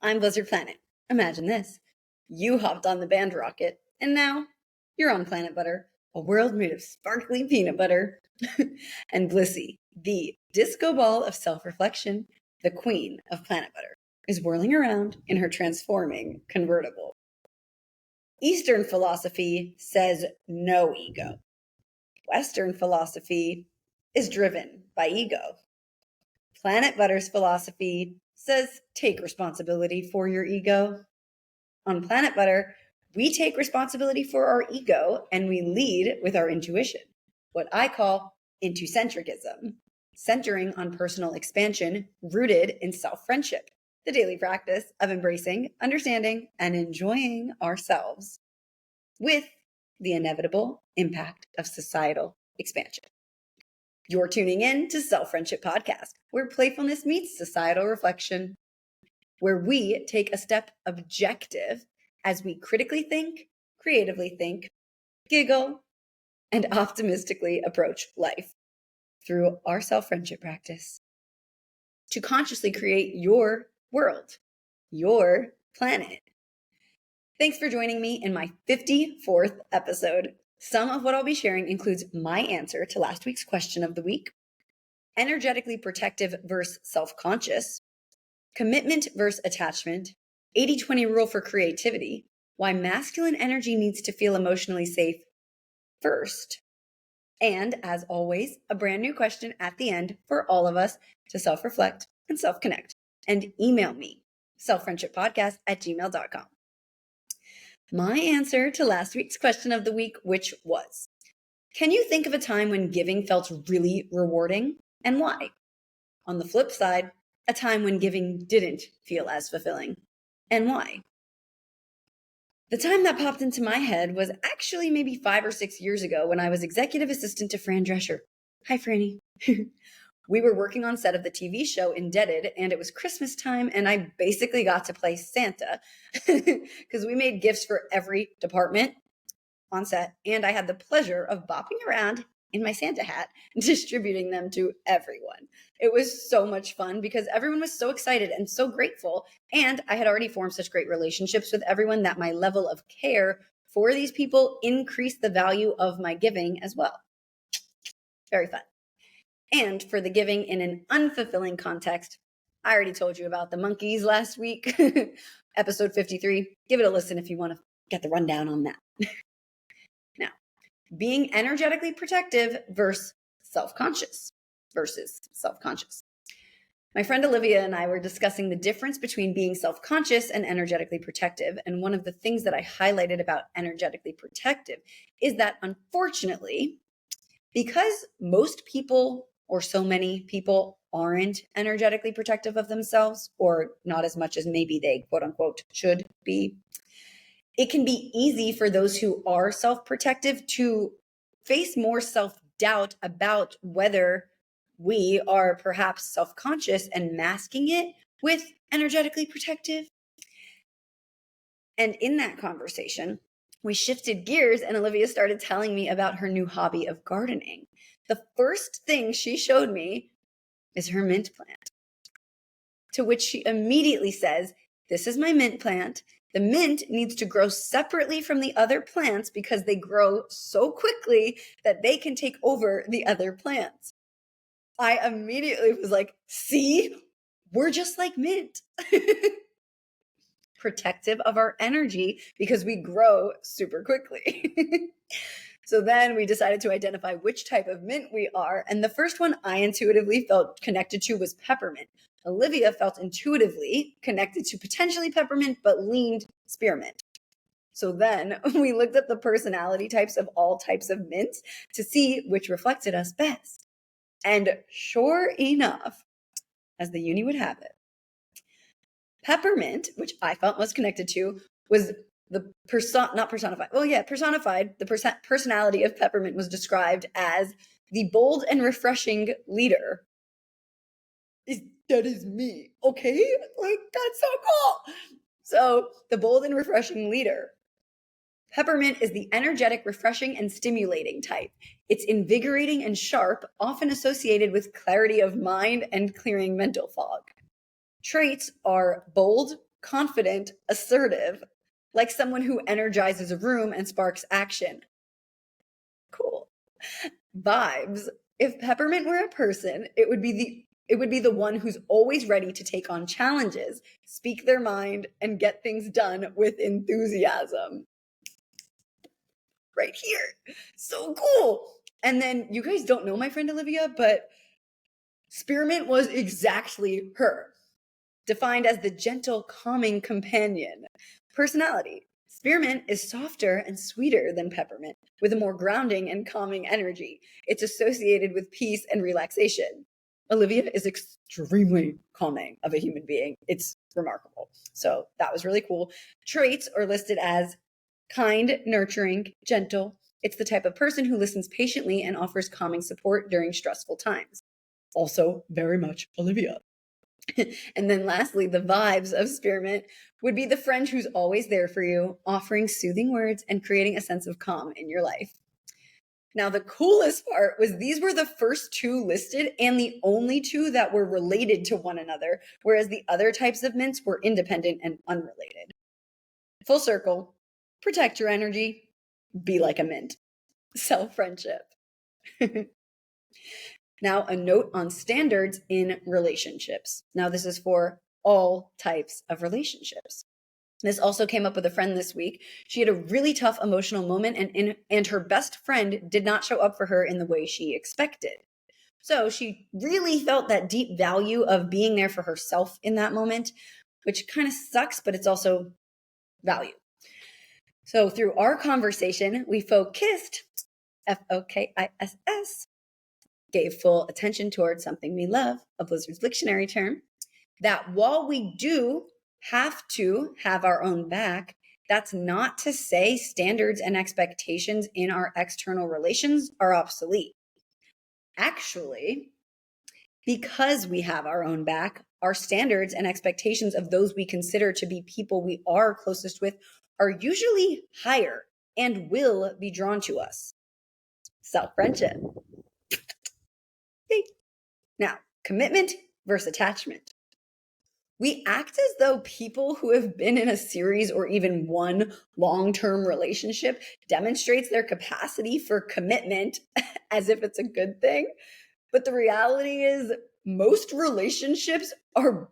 I'm Blizzard Planet. Imagine this. You hopped on the band rocket, and now you're on Planet Butter, a world made of sparkly peanut butter. And Blissi, the disco ball of self-reflection, the queen of Planet Butter, is whirling around in her transforming convertible. Eastern philosophy says no ego. Western philosophy is driven by ego. Planet Butter's philosophy says take responsibility for your ego. On Planet Butter, we take responsibility for our ego and we lead with our intuition, what I call Intucentricism, centering on personal expansion rooted in self-friendship, the daily practice of embracing, understanding, and enjoying ourselves with the inevitable impact of societal expansion. You're tuning in to Self-Friendship Podcast, where playfulness meets societal reflection, where we take a step objective as we critically think, creatively think, giggle, and optimistically approach life through our self-friendship practice to consciously create your world, your planet. Thanks for joining me in my 54th episode. Some of what I'll be sharing includes my answer to last week's question of the week, energetically protective versus self-conscious, commitment versus attachment, 80-20 rule for creativity, why masculine energy needs to feel emotionally safe first, and as always, a brand new question at the end for all of us to self-reflect and self-connect. And email me, selffriendshippodcast@gmail.com. My answer to last week's question of the week, which was, can you think of a time when giving felt really rewarding and why? On the flip side, a time when giving didn't feel as fulfilling and why? The time that popped into my head was actually maybe 5 or 6 years ago when I was executive assistant to Fran Drescher. Hi, Franny. We were working on set of the TV show Indebted, and it was Christmas time, and I basically got to play Santa because we made gifts for every department on set, and I had the pleasure of bopping around in my Santa hat, distributing them to everyone. It was so much fun because everyone was so excited and so grateful, and I had already formed such great relationships with everyone that my level of care for these people increased the value of my giving as well. Very fun. And for the giving in an unfulfilling context, I already told you about the monkeys last week, episode 53. Give it a listen if you want to get the rundown on that. Now, being energetically protective versus self-conscious. My friend Olivia and I were discussing the difference between being self-conscious and energetically protective. And one of the things that I highlighted about energetically protective is that unfortunately, because most people or so many people aren't energetically protective of themselves, or not as much as maybe they quote unquote should be, it can be easy for those who are self-protective to face more self-doubt about whether we are perhaps self-conscious and masking it with energetically protective. And in that conversation, we shifted gears and Olivia started telling me about her new hobby of gardening. The first thing she showed me is her mint plant, to which she immediately says, this is my mint plant. The mint needs to grow separately from the other plants because they grow so quickly that they can take over the other plants. I immediately was like, see, we're just like mint. Protective of our energy because we grow super quickly. So then we decided to identify which type of mint we are. And the first one I intuitively felt connected to was peppermint. Olivia felt intuitively connected to potentially peppermint, but leaned spearmint. So then we looked at the personality types of all types of mints to see which reflected us best. And sure enough, as the uni would have it, peppermint, which I felt was connected to, was the personified. The personality of peppermint was described as the bold and refreshing leader. That is me, okay? Like, that's so cool. So the bold and refreshing leader. Peppermint is the energetic, refreshing, and stimulating type. It's invigorating and sharp, often associated with clarity of mind and clearing mental fog. Traits are bold, confident, assertive, like someone who energizes a room and sparks action. Cool. Vibes. If Peppermint were a person, it would be the one who's always ready to take on challenges, speak their mind, and get things done with enthusiasm. Right here. So cool. And then you guys don't know my friend Olivia, but Spearmint was exactly her. Defined as the gentle, calming companion. Personality. Spearmint is softer and sweeter than Peppermint, with a more grounding and calming energy. It's associated with peace and relaxation. Olivia is extremely calming of a human being. It's remarkable. So that was really cool. Traits are listed as kind, nurturing, gentle. It's the type of person who listens patiently and offers calming support during stressful times. Also, very much Olivia. And then lastly, the vibes of Spearmint would be the friend who's always there for you, offering soothing words and creating a sense of calm in your life. Now, the coolest part was these were the first two listed and the only two that were related to one another, whereas the other types of mints were independent and unrelated. Full circle, protect your energy, be like a mint. Self-friendship. Now, a note on standards in relationships. Now, this is for all types of relationships. This also came up with a friend this week. She had a really tough emotional moment, and her best friend did not show up for her in the way she expected. So she really felt that deep value of being there for herself in that moment, which kind of sucks, but it's also value. So through our conversation, we focused, F-O-K-I-S-S, gave full attention towards something we love, a Blizzard's dictionary term, that while we do have to have our own back, that's not to say standards and expectations in our external relations are obsolete. Actually, because we have our own back, our standards and expectations of those we consider to be people we are closest with are usually higher and will be drawn to us. Self-friendship. Now, commitment versus attachment. We act as though people who have been in a series or even one long-term relationship demonstrates their capacity for commitment as if it's a good thing. But the reality is most relationships are,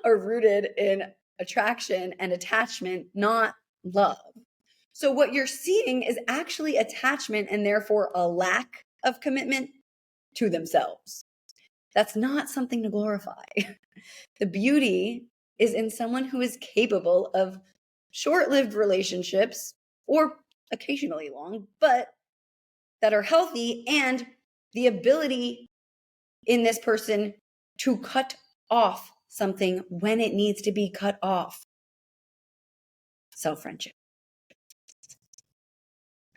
are rooted in attraction and attachment, not love. So what you're seeing is actually attachment and therefore a lack of commitment to themselves. That's not something to glorify. The beauty is in someone who is capable of short-lived relationships, or occasionally long, but that are healthy, and the ability in this person to cut off something when it needs to be cut off. Self-friendship.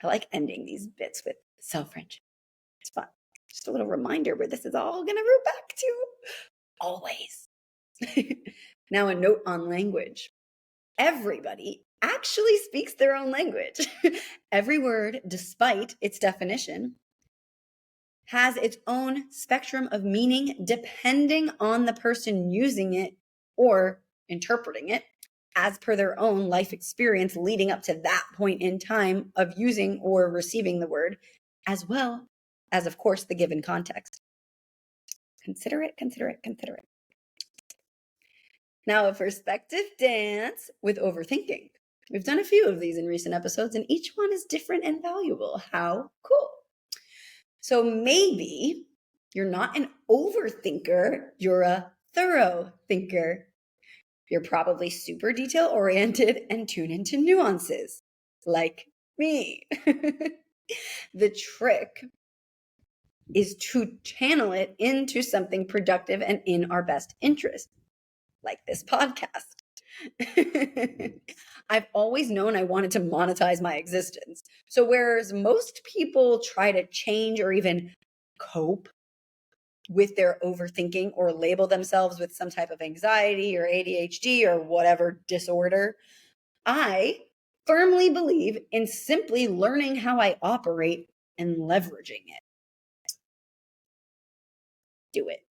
I like ending these bits with self-friendship. It's fun. Just a little reminder where this is all going to root back to. Always. Now, a note on language. Everybody actually speaks their own language. Every word, despite its definition, has its own spectrum of meaning depending on the person using it or interpreting it as per their own life experience leading up to that point in time of using or receiving the word, as well as, of course, the given context. Consider it, consider it, consider it. Now, a perspective dance with overthinking. We've done a few of these in recent episodes, and each one is different and valuable. How cool. So maybe you're not an overthinker, you're a thorough thinker. You're probably super detail-oriented and tune into nuances, like me. The trick is to channel it into something productive and in our best interest, like this podcast. I've always known I wanted to monetize my existence. So whereas most people try to change or even cope with their overthinking or label themselves with some type of anxiety or ADHD or whatever disorder, I firmly believe in simply learning how I operate and leveraging it. Do it.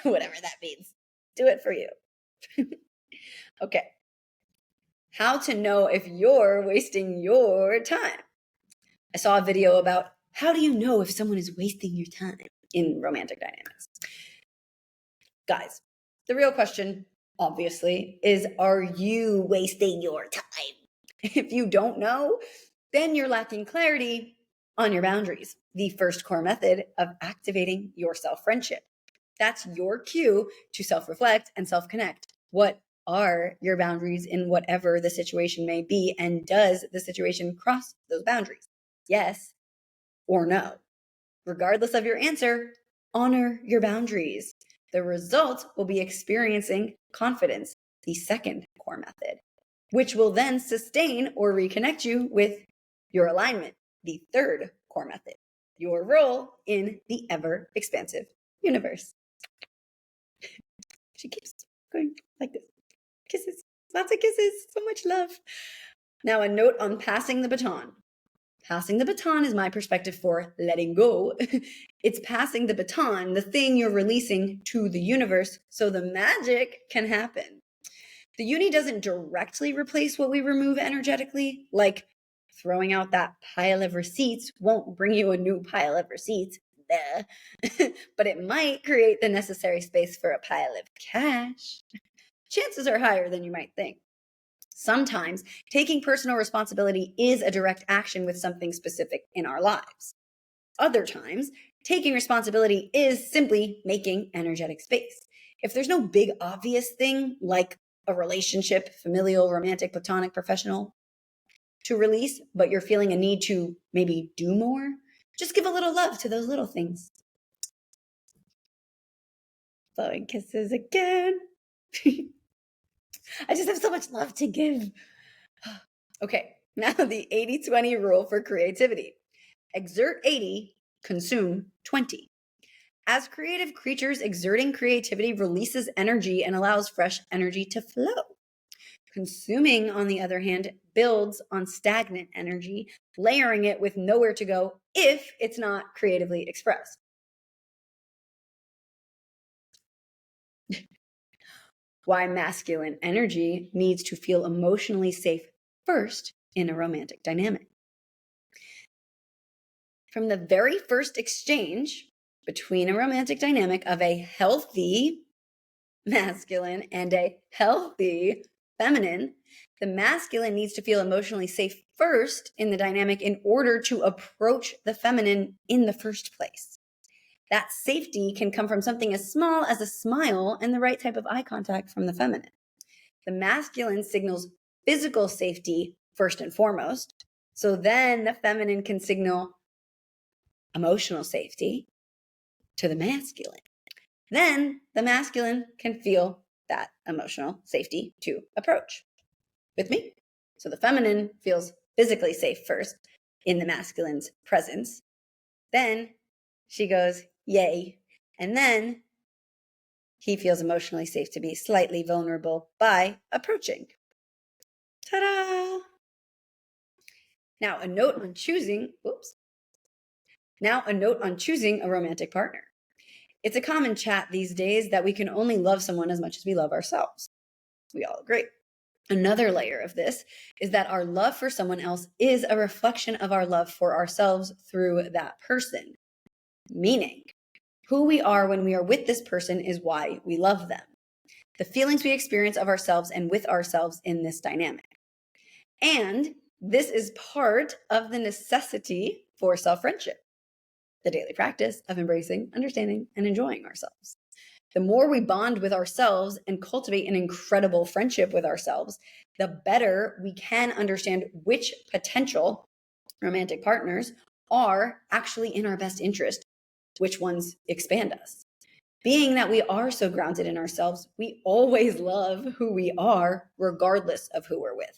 Whatever that means. Do it for you. Okay. How to know if you're wasting your time. I saw a video about how do you know if someone is wasting your time in romantic dynamics. Guys, the real question, obviously, is are you wasting your time? If you don't know, then you're lacking clarity on your boundaries, the first core method of activating your self-friendship. That's your cue to self-reflect and self-connect. What are your boundaries in whatever the situation may be? And does the situation cross those boundaries? Yes or no? Regardless of your answer, honor your boundaries. The result will be experiencing confidence, the second core method, which will then sustain or reconnect you with your alignment, the third core method, your role in the ever expansive universe. She keeps going like this. Kisses, lots of kisses, so much love. Now, a note on passing the baton. Passing the baton is my perspective for letting go. It's passing the baton, the thing you're releasing to the universe so the magic can happen. The uni doesn't directly replace what we remove energetically, like throwing out that pile of receipts won't bring you a new pile of receipts. But it might create the necessary space for a pile of cash. Chances are higher than you might think. Sometimes taking personal responsibility is a direct action with something specific in our lives. Other times, taking responsibility is simply making energetic space. If there's no big obvious thing like a relationship, familial, romantic, platonic, professional, to release, but you're feeling a need to maybe do more, just give a little love to those little things. Blowing kisses again. I just have so much love to give. Okay, now the 80-20 rule for creativity. Exert 80, consume 20. As creative creatures, exerting creativity releases energy and allows fresh energy to flow. Consuming, on the other hand, builds on stagnant energy, layering it with nowhere to go if it's not creatively expressed. Why masculine energy needs to feel emotionally safe first in a romantic dynamic. From the very first exchange between a romantic dynamic of a healthy masculine and a healthy feminine, the masculine needs to feel emotionally safe first in the dynamic in order to approach the feminine in the first place. That safety can come from something as small as a smile and the right type of eye contact from the feminine. The masculine signals physical safety first and foremost, so then the feminine can signal emotional safety to the masculine. Then the masculine can feel that emotional safety to approach with me. So the feminine feels physically safe first in the masculine's presence. Then she goes, yay. And then he feels emotionally safe to be slightly vulnerable by approaching. Ta-da! Now a note on choosing a romantic partner. It's a common chat these days that we can only love someone as much as we love ourselves. We all agree. Another layer of this is that our love for someone else is a reflection of our love for ourselves through that person. Meaning, who we are when we are with this person is why we love them. The feelings we experience of ourselves and with ourselves in this dynamic. And this is part of the necessity for self-friendship, the daily practice of embracing, understanding, and enjoying ourselves. The more we bond with ourselves and cultivate an incredible friendship with ourselves, the better we can understand which potential romantic partners are actually in our best interest, which ones expand us. Being that we are so grounded in ourselves, we always love who we are, regardless of who we're with.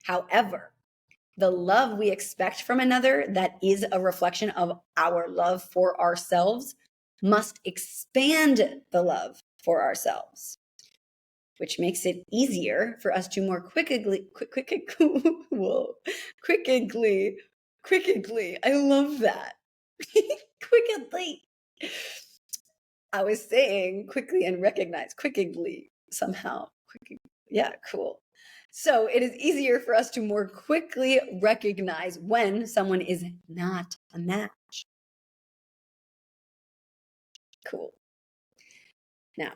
However, the love we expect from another that is a reflection of our love for ourselves must expand the love for ourselves, which makes it easier for us to more quickly, I love that. Quickly. I was saying quickly and recognize quickly somehow. Yeah, cool. So it is easier for us to more quickly recognize when someone is not a match. Cool. Now,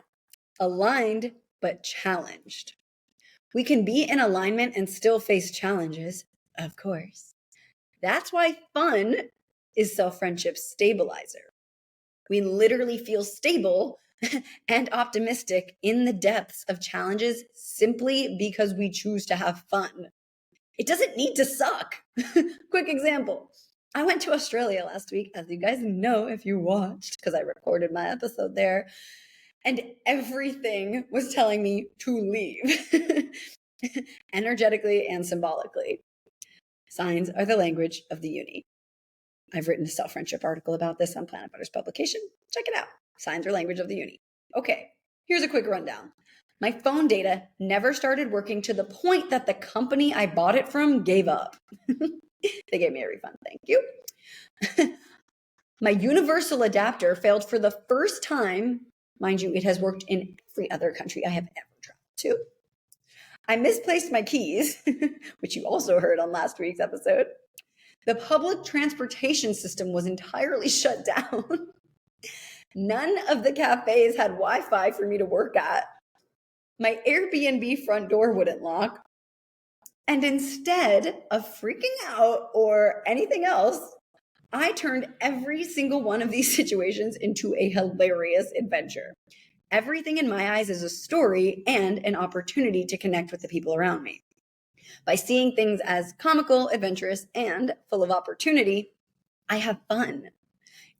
aligned but challenged. We can be in alignment and still face challenges, of course. That's why fun is self-friendship's stabilizer. We literally feel stable and optimistic in the depths of challenges simply because we choose to have fun. It doesn't need to suck. Quick example. I went to Australia last week, as you guys know if you watched, because I recorded my episode there, and everything was telling me to leave, energetically and symbolically. Signs are the language of the uni. I've written a self-friendship article about this on Planit Butter's publication. Check it out. Signs are language of the uni. Okay, here's a quick rundown. My phone data never started working to the point that the company I bought it from gave up. They gave me a refund, thank you. My universal adapter failed for the first time. Mind you, it has worked in every other country I have ever traveled to. I misplaced my keys, which you also heard on last week's episode. The public transportation system was entirely shut down. None of the cafes had Wi-Fi for me to work at. My Airbnb front door wouldn't lock. And instead of freaking out or anything else, I turned every single one of these situations into a hilarious adventure. Everything in my eyes is a story and an opportunity to connect with the people around me. By seeing things as comical, adventurous, and full of opportunity, I have fun.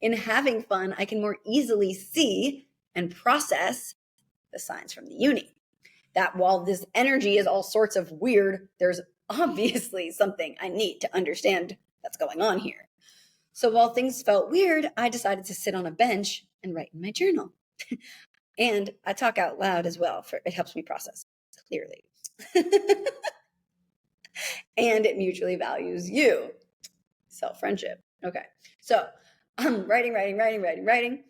In having fun, I can more easily see and process the signs from the uni. That while this energy is all sorts of weird, there's obviously something I need to understand that's going on here. So while things felt weird, I decided to sit on a bench and write in my journal. And I talk out loud as well. It helps me process clearly. And it mutually values you. Self-friendship. Okay. So I'm writing,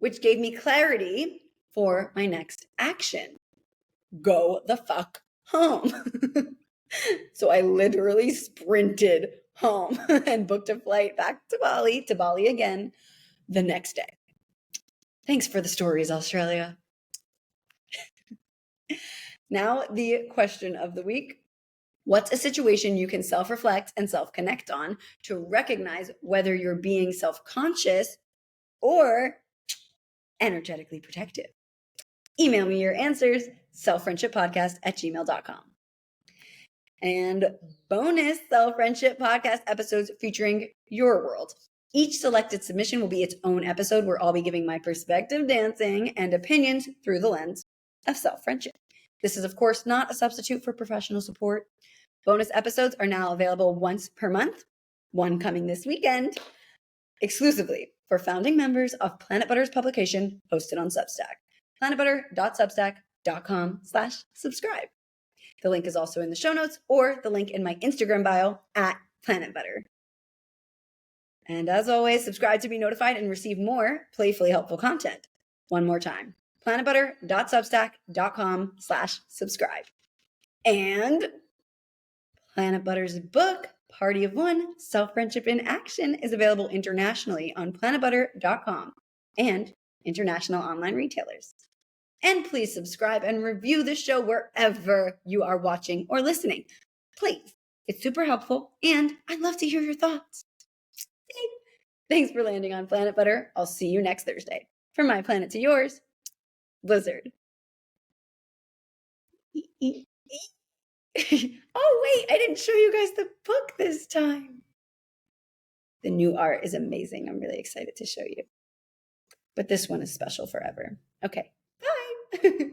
which gave me clarity for my next action. Go the fuck home. So I literally sprinted home and booked a flight back to Bali again the next day. Thanks for the stories, Australia. Now, the question of the week. What's a situation you can self-reflect and self-connect on to recognize whether you're being self-conscious or energetically protective? Email me your answers, selffriendshippodcast@gmail.com. And bonus self-friendship podcast episodes featuring your world. Each selected submission will be its own episode where I'll be giving my perspective, dancing, and opinions through the lens of self-friendship. This is, of course, not a substitute for professional support. Bonus episodes are now available once per month, one coming this weekend, exclusively for founding members of Planit Butter's publication hosted on Substack, planetbutter.substack.com/subscribe. The link is also in the show notes or the link in my Instagram bio @PlanetButter. And as always, subscribe to be notified and receive more playfully helpful content. One more time, planetbutter.substack.com/subscribe. And Planit Butter's book, Party of One, Self-Friendship in Action, is available internationally on planetbutter.com and international online retailers. And please subscribe and review the show wherever you are watching or listening. Please. It's super helpful, and I'd love to hear your thoughts. Thanks for landing on Planit Butter. I'll see you next Thursday. From my planet to yours, Blizzard. Oh, wait, I didn't show you guys the book this time. The new art is amazing. I'm really excited to show you. But this one is special forever. Okay, bye.